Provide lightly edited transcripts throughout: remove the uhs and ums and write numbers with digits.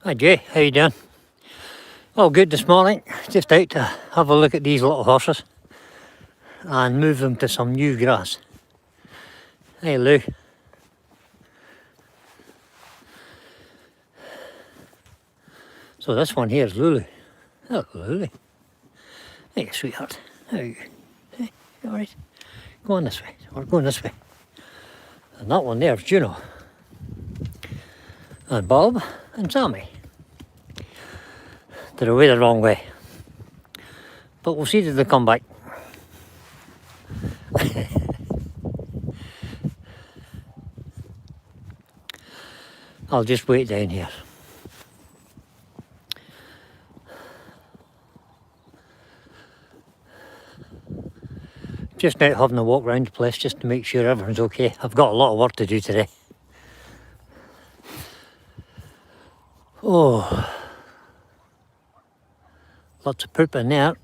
Hi Jay, how you doing? All good this morning. Just out to have a look at these little horses and move them to some new grass. Hey Lou. So this one here is Lulu. Hello Lulu. Hey sweetheart. How are you? Hey, you alright? Go on this way. We're going this way. And that one there is Juno. And Bob and Sammy. They're away the wrong way. But we'll see if they come back. I'll just wait down here. Just out having a walk around the place just to make sure everything's okay. I've got a lot of work to do today. Oh, lots of poop in there.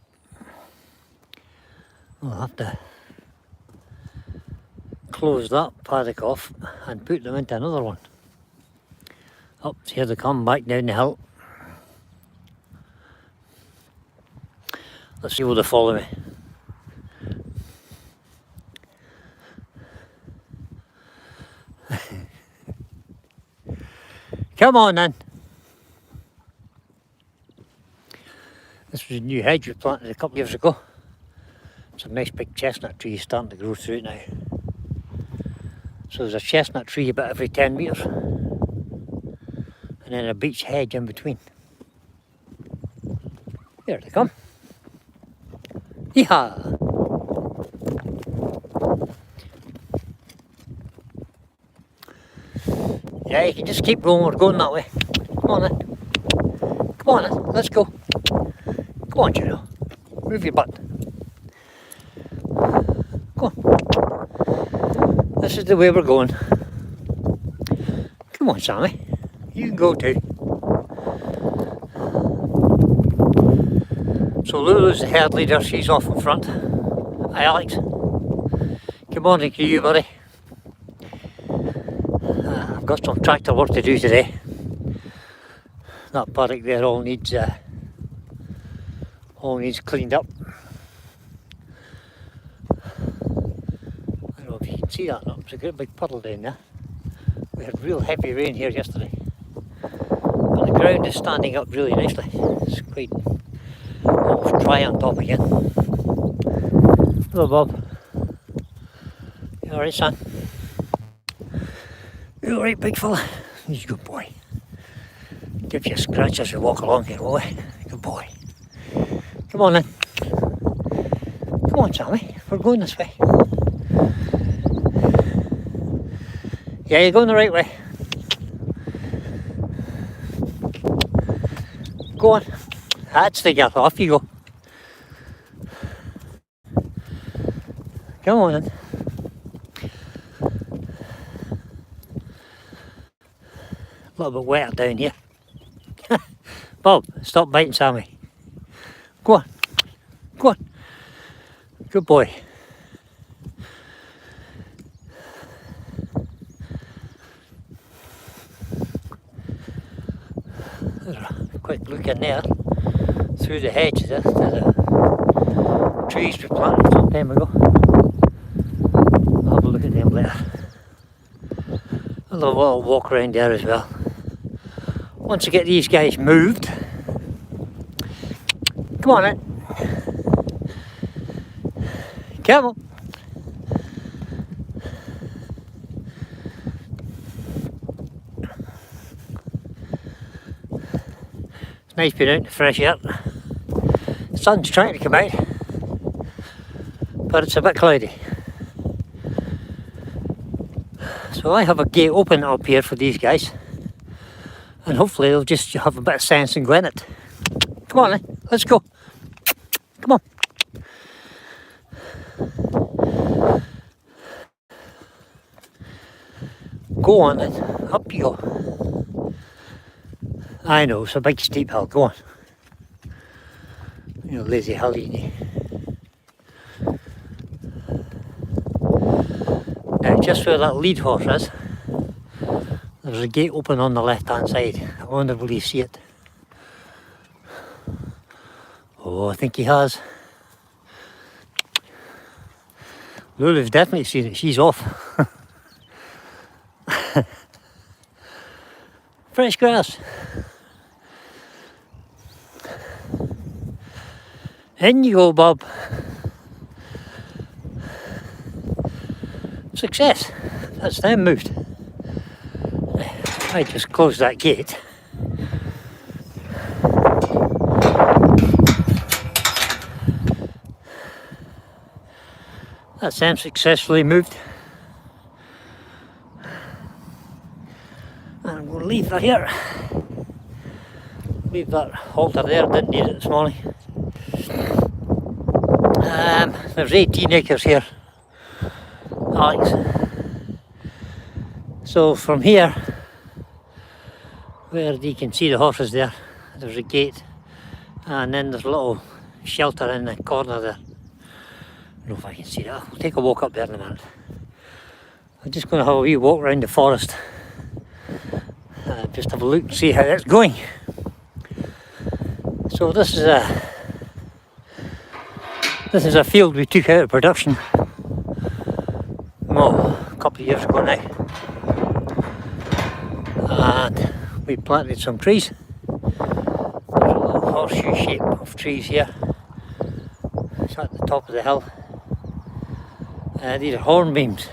I'll have to close that paddock off and put them into another one. Up here they come back down the hill. Let's see will they follow me. Come on then. This was a new hedge we planted a couple of years ago. It's a nice big chestnut tree starting to grow through it now. So there's a chestnut tree about every 10 metres. And then a beech hedge in between. Here they come. Yeehaw! Yeah, you can just keep going, we're going that way. Come on then. Come on then, let's go. Come on, Juno. Move your butt. Go on. This is the way we're going. Come on, Sammy. You can go too. So Lulu's the herd leader, she's off in front. Hi Alex. Good morning to you, buddy. I've got some tractor work to do today. That paddock there all needs cleaned up. I don't know if you can see that. No, it's a great big puddle down there. We had real heavy rain here yesterday, but the ground is standing up really nicely. It's quite almost dry on top again. Hello Bob. You alright son? You alright big fella? He's a good boy. Give you a scratch as we walk along here, will we? Good boy. Come on then. Come on Sammy, we're going this way. Yeah, you're going the right way. Go on. That's the girl. Off you go. Come on then. A little bit wetter down here. Bob, stop biting Sammy. Go on. Go on. Good boy. There's a quick look in there through the hedge there to the trees we planted some time ago. I'll have a look at them later. A little walk around there as well. Once I get these guys moved, come on then. Come on. It's nice being out in the fresh air. The sun's trying to come out, but it's a bit cloudy. So I have a gate open up here for these guys, and hopefully they'll just have a bit of sense and go in it. Come on then, let's go. Come on. Go on then, up you go. I know, it's a big steep hill, go on. You know, lazy hill, you. Now just where that lead horse is, There's a gate open on the left hand side. I wonder will he see it? Oh, I think he has. Lulu's definitely seen it. She's off. Fresh grass. In you go, Bob. Success. That's them moved. I just closed that gate. That's them successfully moved. And I'm going to leave that here. Leave that halter there, didn't need it this morning. There's 18 acres here, Alex. So from here, where you can see the horses there, there's a gate, and then there's a little shelter in the corner there. I don't know if I can see that. We'll take a walk up there in a minute. I'm just going to have a wee walk around the forest, just have a look and see how it's going. So this is a field we took out of production, a couple of years ago now, and we planted some trees. There's a little horseshoe shape of trees here. It's at the top of the hill. These are hornbeams,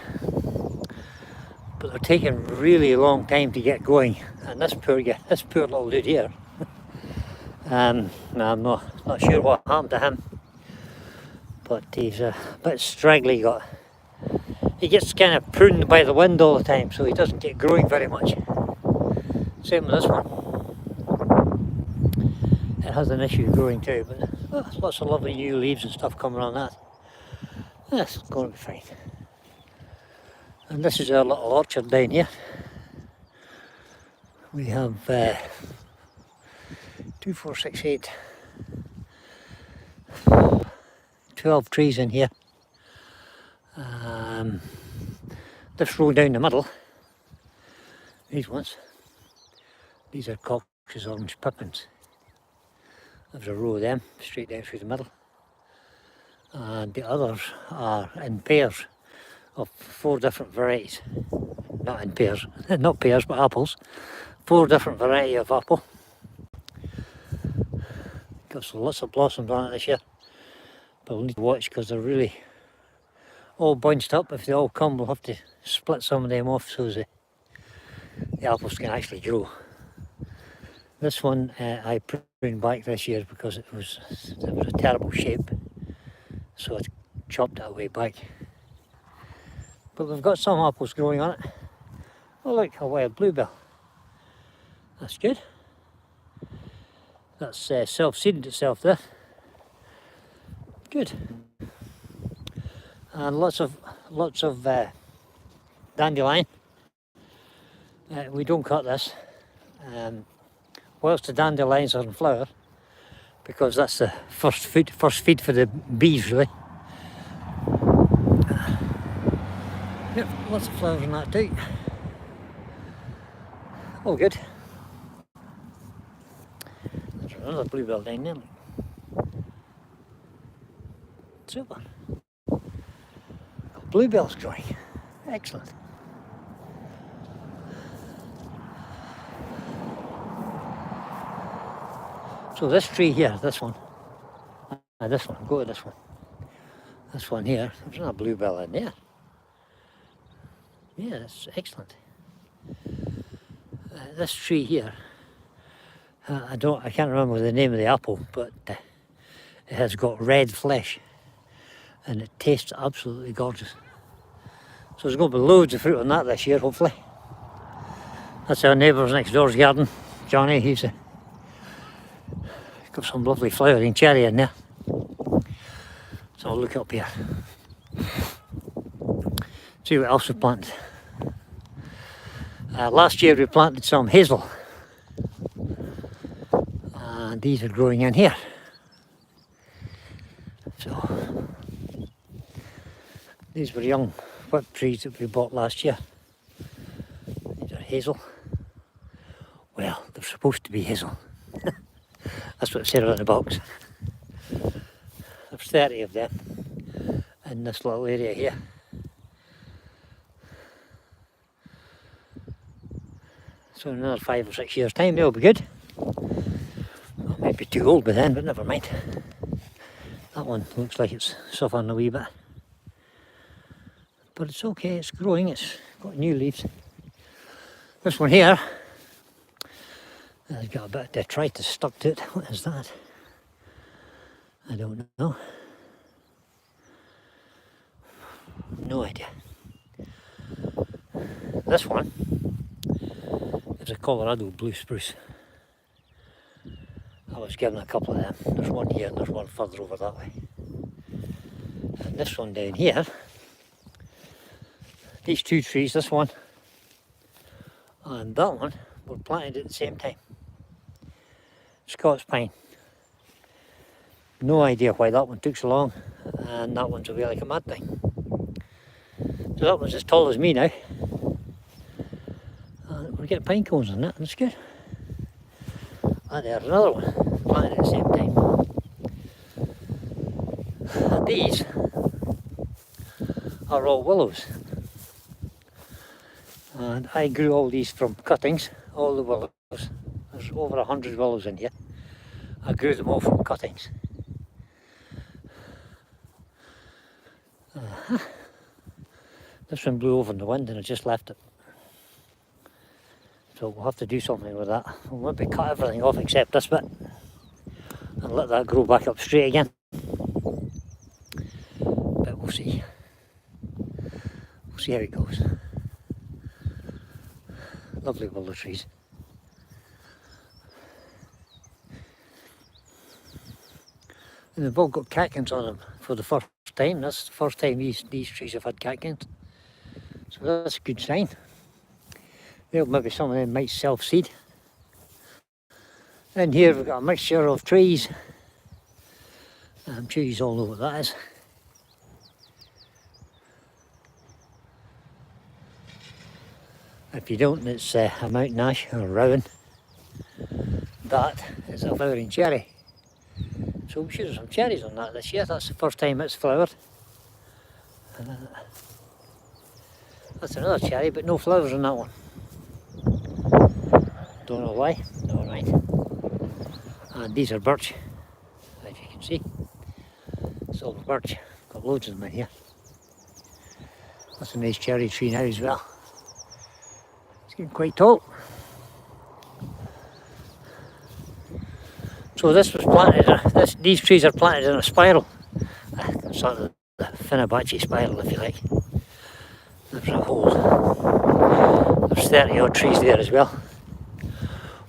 but they're taking really long time to get going. And this poor little dude here, I'm not sure what happened to him, but he's a bit straggly. He gets kind of pruned by the wind all the time, so he doesn't get growing very much. Same with this one. It has an issue growing too, but lots of lovely new leaves and stuff coming on that. That's going to be fine. And this is our little orchard down here. We have 2, 4, 6, 8, 12 trees in here. This row down the middle, these ones, these are Cox's orange pippins. There's a row of them straight down through the middle. And the others are in pairs of 4 different varieties. Not in pairs, not pears, but apples. 4 different varieties of apple. Got lots of blossoms on it this year, but we'll need to watch because they're really all bunched up. If they all come, we'll have to split some of them off so the apples can actually grow. This one I pruned back this year because it was a terrible shape, so I chopped it away back. But we've got some apples growing on it. Oh look, a wild bluebell. That's good. That's self-seeded itself there. Good. And lots of dandelion. We don't cut this. Whilst the dandelions are in flower, because that's the first feed for the bees really. Yep, lots of flowers in that too. All good. There's another bluebell down there. Super. Got bluebells growing. Excellent. So this tree here, this one, go to this one. This one here, there's another bluebell in there. Yeah, that's excellent. This tree here, I can't remember the name of the apple, but it has got red flesh, and it tastes absolutely gorgeous. So there's going to be loads of fruit on that this year, hopefully. That's our neighbours next door's garden, Johnny. He's got some lovely flowering cherry in there. So I'll look up here. See what else we planted. Last year we planted some hazel. And these are growing in here. So these were young whip trees that we bought last year. These are hazel. Well, they're supposed to be hazel. That's what it said on the box. There's 30 of them in this little area here. So in another 5 or 6 years' time they'll be good. I might be too old by then, but never mind. That one looks like it's suffering a wee bit. But it's okay, it's growing, it's got new leaves. This one here has got a bit of detritus stuck to it. What is that? I don't know. No idea. This one is a Colorado blue spruce. I was given a couple of them. There's one here and there's one further over that way. And this one down here, these two trees, this one and that one, were planted at the same time. Scots pine. No idea why that one took so long, and that one's away like a mad thing. So that one's as tall as me now. And we're getting pine cones on that, and it's good. And there's another one, planted at the same time. And these are all willows. And I grew all these from cuttings, all the willows. There's over 100 willows in here. I grew them all from cuttings. This one blew over in the wind and I just left it. So we'll have to do something with that. We'll maybe cut everything off except this bit and let that grow back up straight again. But we'll see. We'll see how it goes. Lovely willow trees. And they've all got catkins on them for the first time. That's the first time these trees have had catkins. So that's a good sign. Well, maybe some of them might self-seed. And here we've got a mixture of trees. I'm sure you all know what that is. If you don't, it's a mountain ash or a rowan. That is a flowering cherry. So I'm sure there's some cherries on that this year. That's the first time it's flowered. That's another cherry, but no flowers on that one. Don't know why. All right. And these are birch, as you can see. It's all birch. Got loads of them in here. That's a nice cherry tree now as well. It's getting quite tall. So this was planted. These trees are planted in a spiral, sort of the Fibonacci spiral, if you like. There's a hole. There's 30 odd trees there as well.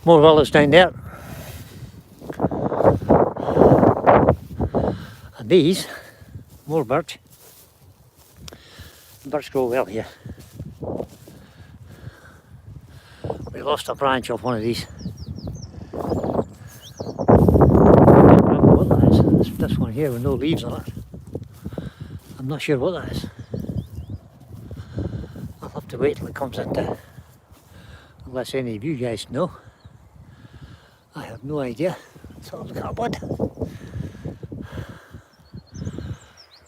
More willows down there. And these, more birch. Birch grow well here. We lost a branch off one of these. This one here with no leaves on it. I'm not sure what that is. I'll have to wait till it comes into, unless any of you guys know. I have no idea. So look at a bud.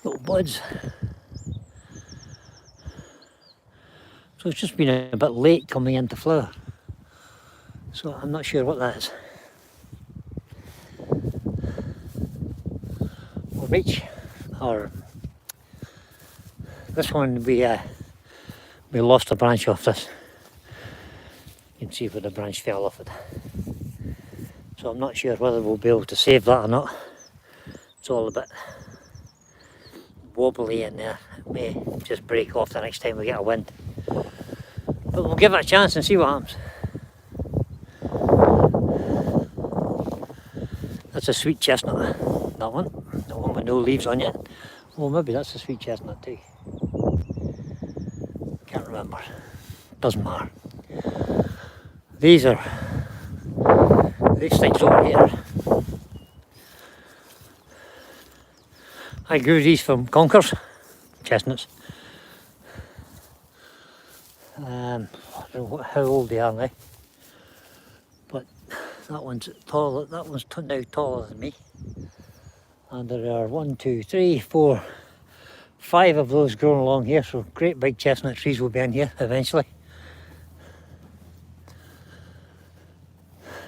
Little buds. So it's just been a bit late coming into flower. So I'm not sure what that is. Reach, or this one we lost a branch off this. You can see where the branch fell off it. So I'm not sure whether we'll be able to save that or not. It's all a bit wobbly in there. It may just break off the next time we get a wind. But we'll give it a chance and see what happens. That's a sweet chestnut, that one. The one with no leaves on yet. Well, maybe that's a sweet chestnut too. Can't remember. Doesn't matter. These things over here. I grew these from conkers, chestnuts. I don't know how old they are now. That one's taller. That one's now taller than me. And there are 1, 2, 3, 4, 5 of those growing along here. So great big chestnut trees will be in here eventually.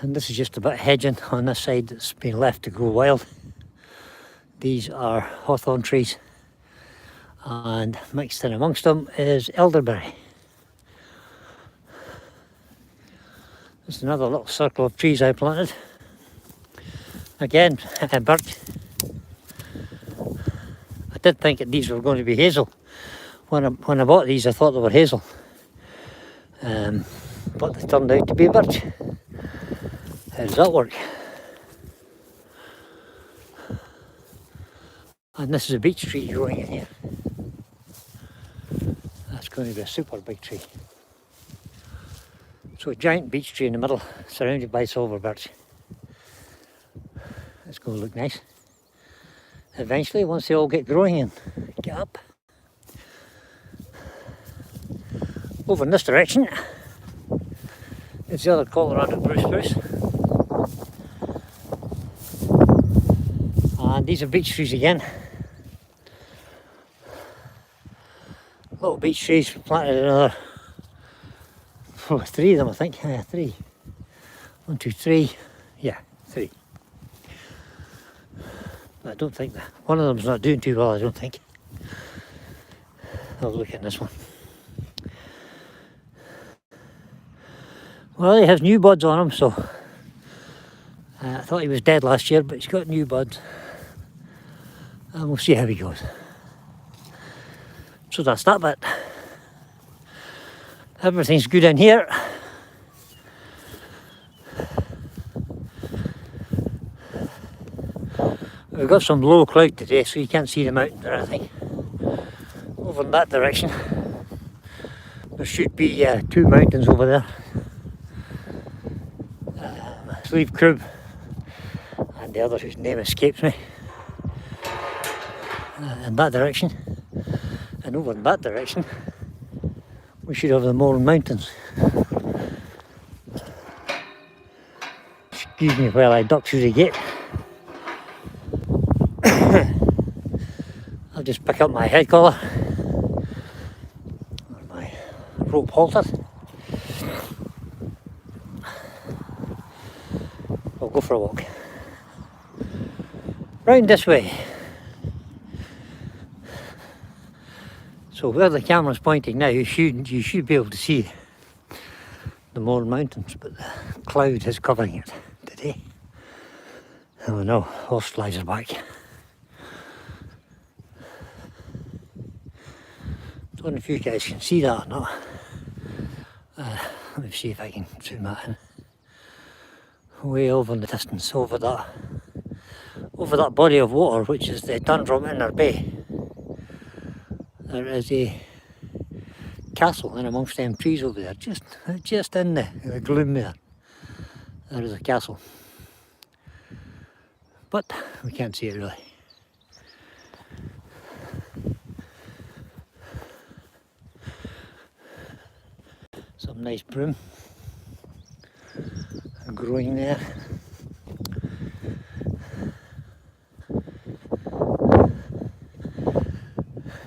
And this is just a bit of hedging on this side that's been left to grow wild. These are hawthorn trees, and mixed in amongst them is elderberry. There's another little circle of trees I planted. Again, birch. I did think that these were going to be hazel. When I bought these, I thought they were hazel. But they turned out to be birch. How does that work? And this is a beech tree growing in here. That's going to be a super big tree. So a giant beech tree in the middle, surrounded by silver birch. It's going to look nice. Eventually, once they all get growing and get up. Over in this direction, it's the other Colorado spruce. And these are beech trees again. Little beech trees, planted another 3 of them, I think. 3. 1, 2, 3. Yeah, 3. But I don't think that one of them's not doing too well, I don't think. I'll look at this one. Well, he has new buds on him, so I thought he was dead last year, but he's got new buds. And we'll see how he goes. So that's that bit. Everything's good in here. We've got some low cloud today, so you can't see the mountains or anything. Over in that direction, there should be 2 mountains over there. Sleeve Crib, and the other whose name escapes me. In that direction, and over in that direction, we should have the Mourne Mountains. Excuse me while I duck through the gate. I'll just pick up my head collar, or my rope halter. I'll go for a walk. Round this way. So where the camera's pointing now, you should be able to see the Mourne Mountains, but the cloud is covering it today. Oh no, horseflies are back. Don't know if you guys can see that or not. Let me see if I can zoom that in. Way over in the distance, over that body of water, which is the Dundrum Inner Bay. There is a castle in amongst them trees over there, just in the gloom there. There is a castle, but we can't see it really. Some nice broom growing there.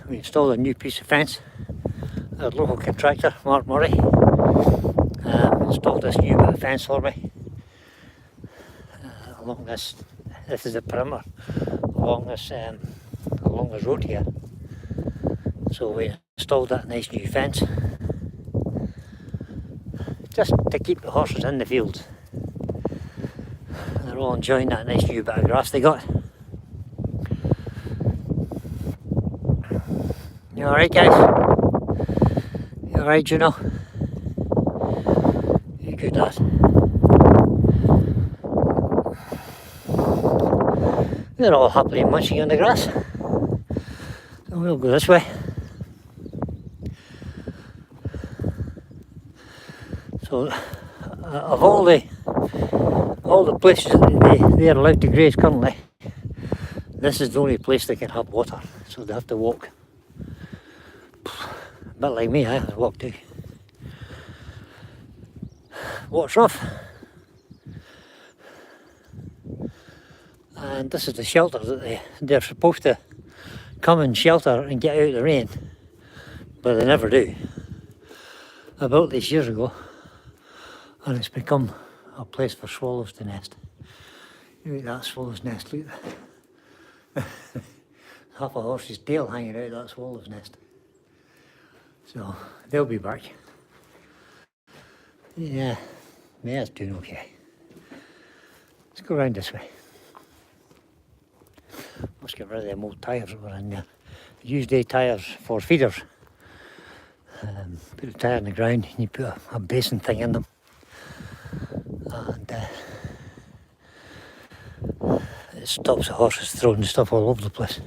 We installed a new piece of fence. Our local contractor, Mark Murray, installed this new bit of fence for me. Along this is the perimeter, along this road here. So we installed that nice new fence, just to keep the horses in the fields. They're all enjoying that nice new bit of grass they got. You alright, guys? You alright, Juno? You good, lad? They're all happily munching on the grass. So we'll go this way. So, of all the places that they are allowed to graze currently, this is the only place they can have water. So they have to walk. A bit like me, I have to walk too. Water's rough. And this is the shelter that they're supposed to come and shelter and get out of the rain, but they never do. I built this years ago, and it's become a place for swallows to nest. Look at that swallow's nest, look at that. Half a horse's tail hanging out of that swallow's nest. So they'll be back. Yeah, Mare's doing okay. Let's go round this way. Must get rid of them old tyres that were in there. Use the tyres for feeders. Put a tyre in the ground and you put a basin thing in them. And it stops the horses throwing stuff all over the place.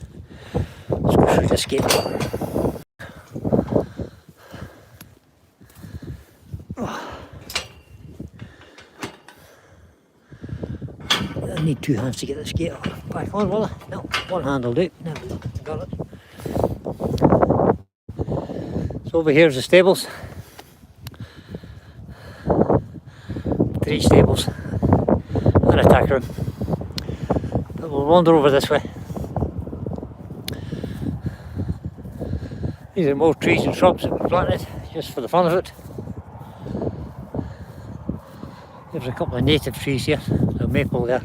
Let's go through this gate. I need two hands to get this gate back on, will I? No, one hand will do. There we go, got it. So over here is the stables. 3 stables and a tack room. But we'll wander over this way. These are more trees and shrubs that we planted just for the fun of it. There's a couple of native trees here, a maple there,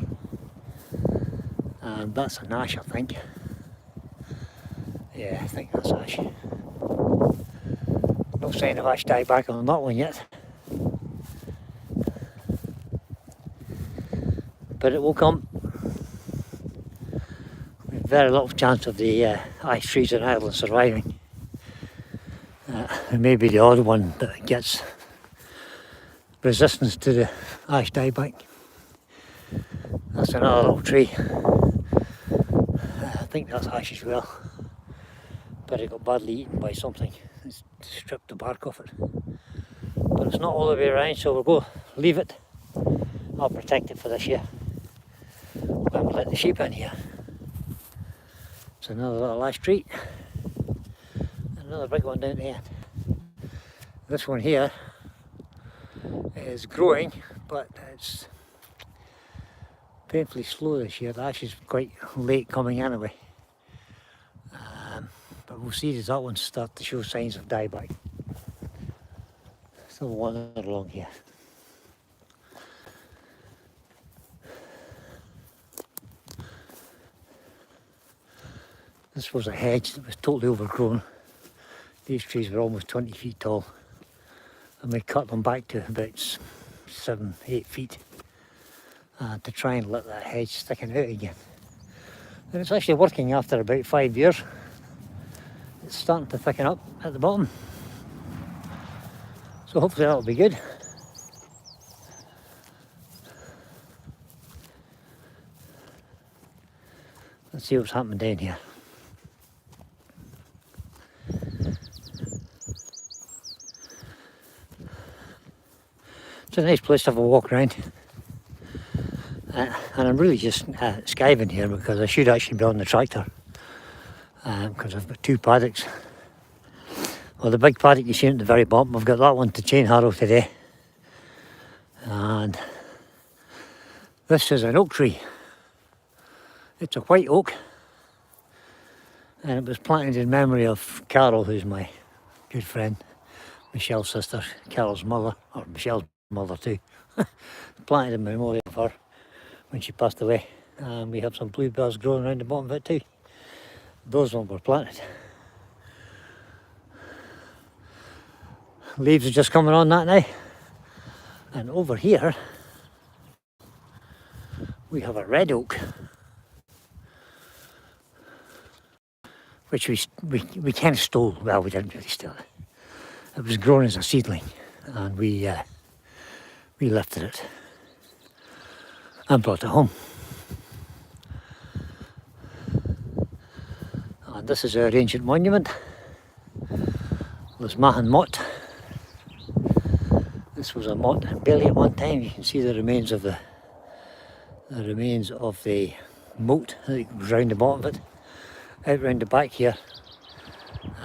and that's an ash, I think. Yeah, I think that's ash. No sign of ash dieback on that one yet, but it will come. We have very little chance of the ash trees in Ireland surviving. There may be the odd one that gets resistance to the ash dieback. That's another little tree. I think that's ash as well, but it got badly eaten by something. It's stripped the bark off it. But it's not all the way around, so we'll go leave it. I'll protect it for this year. When we let the sheep in here. It's another little ash tree. Another big one down the end. This one here is growing, but it's painfully slow this year. The ash is quite late coming anyway. But we'll see as that one starts to show signs of dieback. Still wander along here. This was a hedge that was totally overgrown. These trees were almost 20 feet tall, and we cut them back to about 7-8 feet to try and let that hedge sticking out again. And it's actually working after about 5 years. It's starting to thicken up at the bottom, so hopefully that'll be good. Let's see what's happening down here. It's a nice place to have a walk around, and I'm really just skiving here because I should actually be on the tractor, because I've got 2 paddocks. Well, the big paddock you see at the very bottom, I've got that one to chain harrow today, and this is an oak tree. It's a white oak, and it was planted in memory of Carol, who's my good friend, Michelle's sister, Carol's mother, or Michelle's mother too. Planted in memory of her when she passed away. And we have some bluebells growing around the bottom of it too. Those ones were planted. Leaves are just coming on that now. And over here we have a red oak, which we kind of stole. Well, we didn't really steal it. It was grown as a seedling, and we lifted it and brought it home. And this is our ancient monument, Lismahan Mott. This was a motte bailey at one time. You can see the remains of the moat that was round the bottom of it. Out round the back here.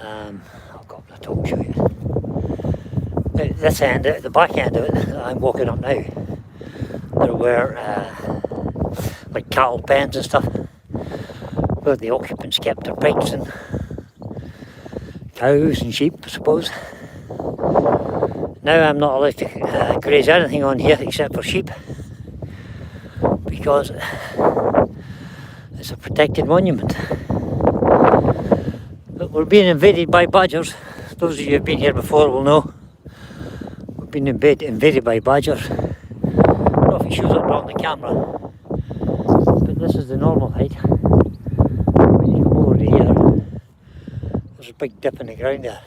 I'll go up the top and show you. This end, the back end of it that I'm walking up now, there were like cattle pens and stuff, where the occupants kept their pigs and cows and sheep, I suppose. Now I'm not allowed to graze anything on here except for sheep, because it's a protected monument. But we're being invaded by badgers. Those of you who've been here before will know. We've been invaded by badgers. I don't know if it shows up on the camera, but this is the normal height. When you come over to here, there's a big dip in the ground there,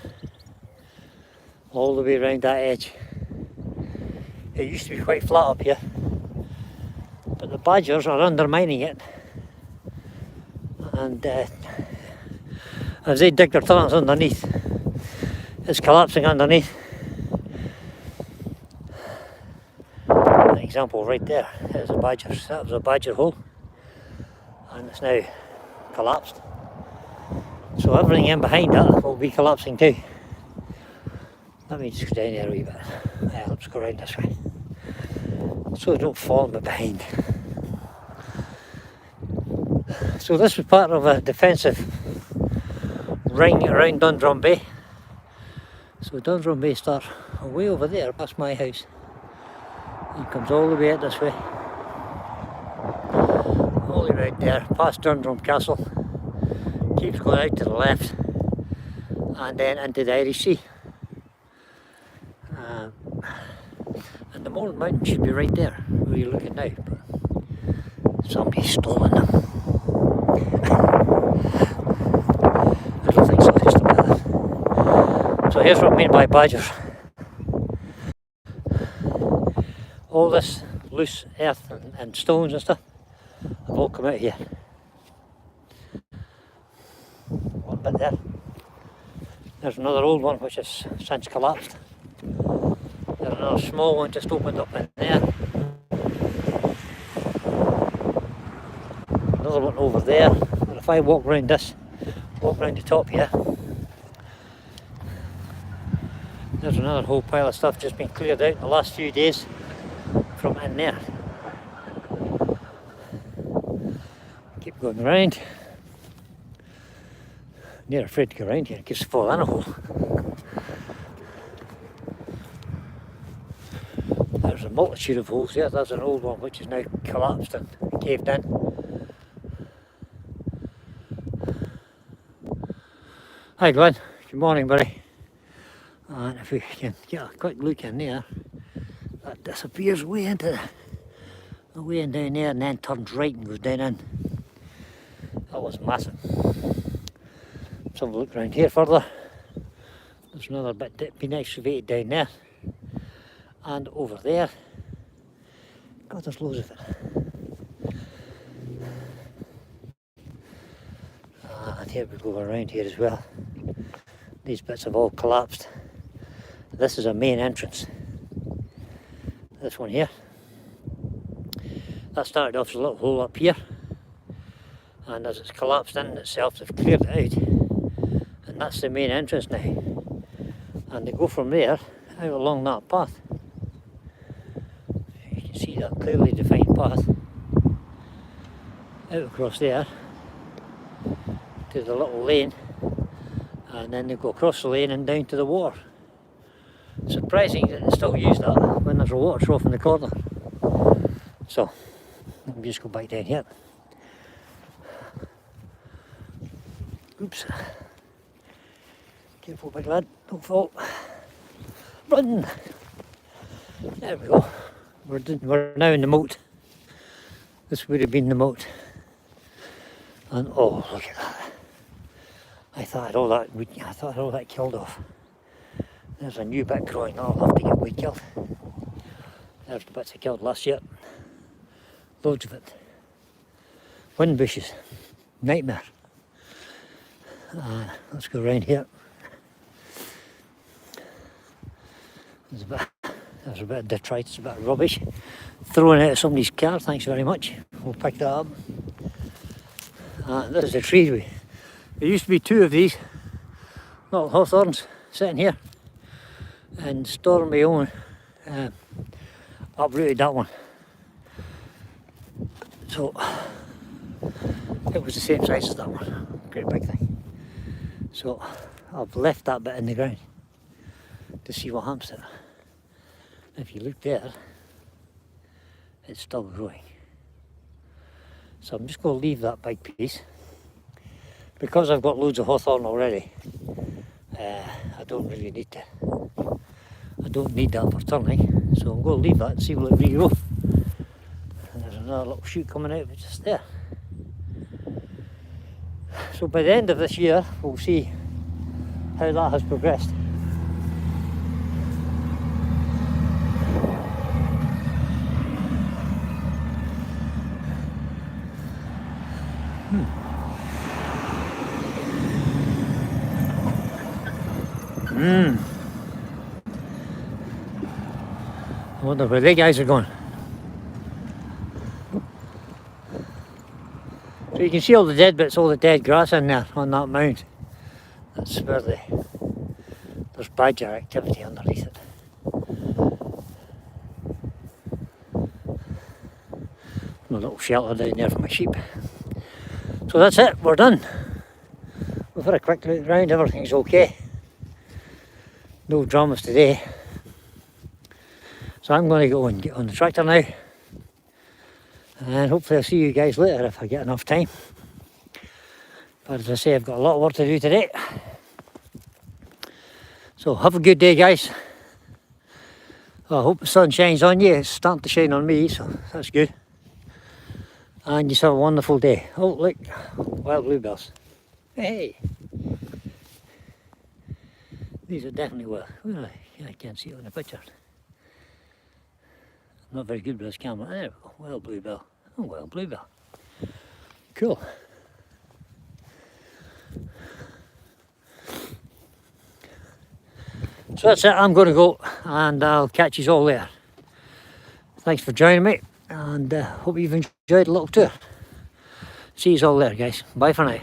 all the way around that edge. It used to be quite flat up here, but the badgers are undermining it, and as they dig their tunnels underneath, it's collapsing underneath. An example right there is a badger. That was a badger hole, and it's now collapsed. So everything in behind that will be collapsing too. Let me just go down there a wee bit. Yeah, let's go around this way, so they don't fall me behind. So this was part of a defensive ring around Dundrum Bay. So Dundrum Bay starts way over there past my house and comes all the way out this way, all the way out there past Dundrum Castle, keeps going out to the left and then into the Irish Sea. And the Mourne Mountain should be right there where you're looking now, but somebody's stolen them. I don't think so, just about that. So here's what I mean by badgers. All this loose earth and stones and stuff have all come out here. One bit there. There's another old one which has since collapsed. There's another small one just opened up in there. Another one over there. But if I walk around this, walk around the top here, there's another whole pile of stuff just been cleared out in the last few days from in there. Keep going around. Near afraid to go around here in case I fall in a hole. There's a multitude of holes here. There's an old one which is now collapsed and caved in. Hi Glenn, good morning buddy. And if we can get a quick look in there, that disappears way into the way in down there and then turns right and goes down in. That was massive. Let's have a look around here further. There's another bit been excavated down there. And over there. God, there's loads of it. And here we go around here as well. These bits have all collapsed. This is a main entrance. This one here. That started off as a little hole up here. And as it's collapsed in itself, they've cleared it out. And that's the main entrance now. And they go from there out along that path. You can see that clearly defined path. Out across there to the little lane. And then they go across the lane and down to the water. Surprising that they still use that when there's a water trough in the corner. So, let me just go back down here. Oops. Careful big lad, don't fall. Run! There we go. We're now in the moat. This would have been the moat. And oh, look at that. I thought I had all that killed off. There's a new bit growing. I'll have to get weed killed. There's the bits I killed last year. Loads of it. Wind bushes. Nightmare. Let's go around here. There's a bit of detritus, a bit of rubbish thrown out of somebody's car. Thanks very much. We'll pick that up. This is a tree. There used to be two of these little hawthorns sitting here, and Stormy Owen uprooted that one. So it was the same size as that one, great big thing. So I've left that bit in the ground to see what happens to it. If you look there, it's still growing. So I'm just going to leave that big piece. Because I've got loads of hawthorn already, I don't really need to. I don't need that for turning, so I'm going to leave that and see will it regrow. And there's another little shoot coming out of it just there. So by the end of this year, we'll see how that has progressed. I wonder where they guys are going. So you can see all the dead bits, all the dead grass in there on that mound. That's where there's badger activity underneath it. A little shelter down there for my sheep. So that's it, we're done. We've had a quick look around, everything's okay. No dramas today. So I'm going to go and get on the tractor now. And hopefully I'll see you guys later if I get enough time. But as I say, I've got a lot of work to do today. So have a good day, guys. I hope the sun shines on you. It's starting to shine on me, so that's good. And just have a wonderful day. Oh, look, wild bluebells. Hey! These are definitely wild. Where are they? I can't see it on the picture. I'm not very good with this camera. There we go. Wild bluebell. Oh, wild bluebell. Cool. So that's it. I'm going to go and I'll catch you all later. Thanks for joining me and hope you've enjoyed the little tour. See you all later, guys. Bye for now.